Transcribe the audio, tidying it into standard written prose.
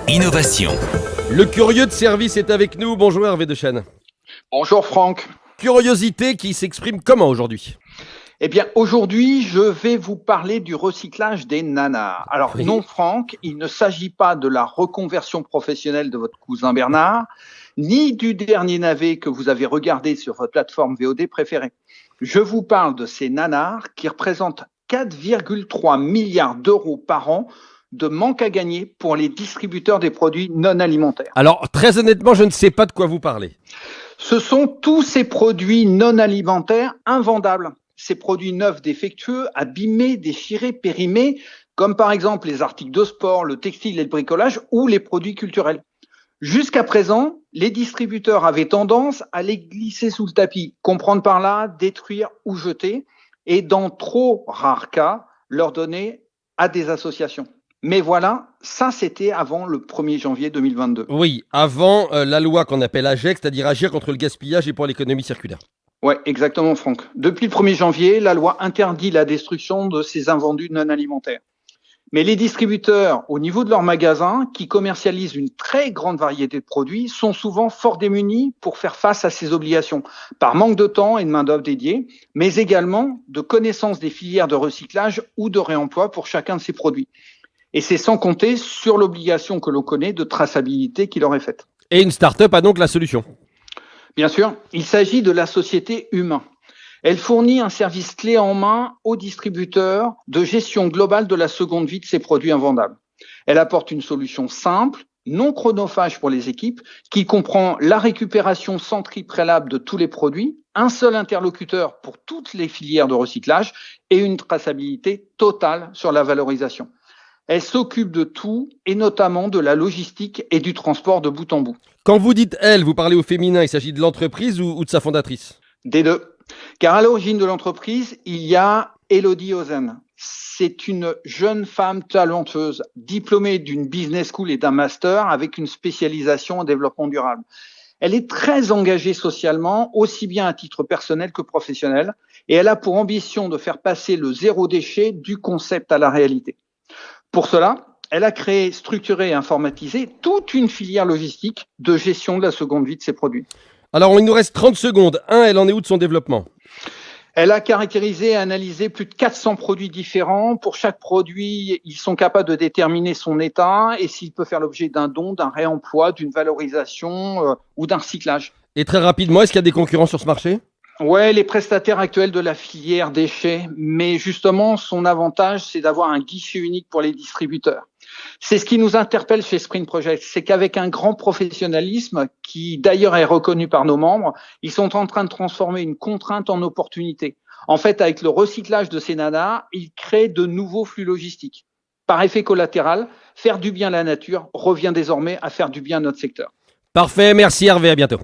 Innovation. Le curieux de service est avec nous. Bonjour Hervé Dechaine. Bonjour Franck. Curiosité qui s'exprime comment aujourd'hui? Eh bien, aujourd'hui, je vais vous parler du recyclage des nanars. Alors, Oui. non, Franck, il ne s'agit pas de la reconversion professionnelle de votre cousin Bernard, ni du dernier navet que vous avez regardé sur votre plateforme VOD préférée. Je vous parle de ces nanars qui représentent 4,3 milliards d'euros par an de manque à gagner pour les distributeurs des produits non alimentaires. Alors, très honnêtement, je ne sais pas de quoi vous parlez. Ce sont tous ces produits non alimentaires invendables. Ces produits neufs défectueux, abîmés, déchirés, périmés, comme par exemple les articles de sport, le textile et le bricolage ou les produits culturels. Jusqu'à présent, les distributeurs avaient tendance à les glisser sous le tapis, comprendre par là, détruire ou jeter, et dans trop rares cas, leur donner à des associations. Mais voilà, ça c'était avant le 1er janvier 2022. Oui, avant la loi qu'on appelle AGEC, c'est-à-dire agir contre le gaspillage et pour l'économie circulaire. Ouais, exactement, Franck. Depuis le 1er janvier, la loi interdit la destruction de ces invendus non alimentaires. Mais les distributeurs, au niveau de leurs magasins, qui commercialisent une très grande variété de produits, sont souvent fort démunis pour faire face à ces obligations, par manque de temps et de main-d'œuvre dédiée, mais également de connaissance des filières de recyclage ou de réemploi pour chacun de ces produits. Et c'est sans compter sur l'obligation que l'on connaît de traçabilité qui leur est faite. Et une start-up a donc la solution. Bien sûr, il s'agit de la société Humain. Elle fournit un service clé en main aux distributeurs de gestion globale de la seconde vie de ces produits invendables. Elle apporte une solution simple, non chronophage pour les équipes, qui comprend la récupération sans tri préalable de tous les produits, un seul interlocuteur pour toutes les filières de recyclage et une traçabilité totale sur la valorisation. Elle s'occupe de tout, et notamment de la logistique et du transport de bout en bout. Quand vous dites elle, vous parlez au féminin, il s'agit de l'entreprise ou de sa fondatrice? Des deux. Car à l'origine de l'entreprise, il y a Elodie Ozen. C'est une jeune femme talentueuse, diplômée d'une business school et d'un master avec une spécialisation en développement durable. Elle est très engagée socialement, aussi bien à titre personnel que professionnel, et elle a pour ambition de faire passer le zéro déchet du concept à la réalité. Pour cela, elle a créé, structuré et informatisé toute une filière logistique de gestion de la seconde vie de ses produits. Alors, il nous reste 30 secondes. Elle en est où de son développement? Elle a caractérisé et analysé plus de 400 produits différents. Pour chaque produit, ils sont capables de déterminer son état et s'il peut faire l'objet d'un don, d'un réemploi, d'une valorisation ou d'un recyclage. Et très rapidement, est-ce qu'il y a des concurrents sur ce marché? Ouais, les prestataires actuels de la filière déchets, mais justement, son avantage, c'est d'avoir un guichet unique pour les distributeurs. C'est ce qui nous interpelle chez Sprint Project, c'est qu'avec un grand professionnalisme, qui d'ailleurs est reconnu par nos membres, ils sont en train de transformer une contrainte en opportunité. En fait, avec le recyclage de ces nanas, ils créent de nouveaux flux logistiques. Par effet collatéral, faire du bien à la nature revient désormais à faire du bien à notre secteur. Parfait, merci Hervé, à bientôt.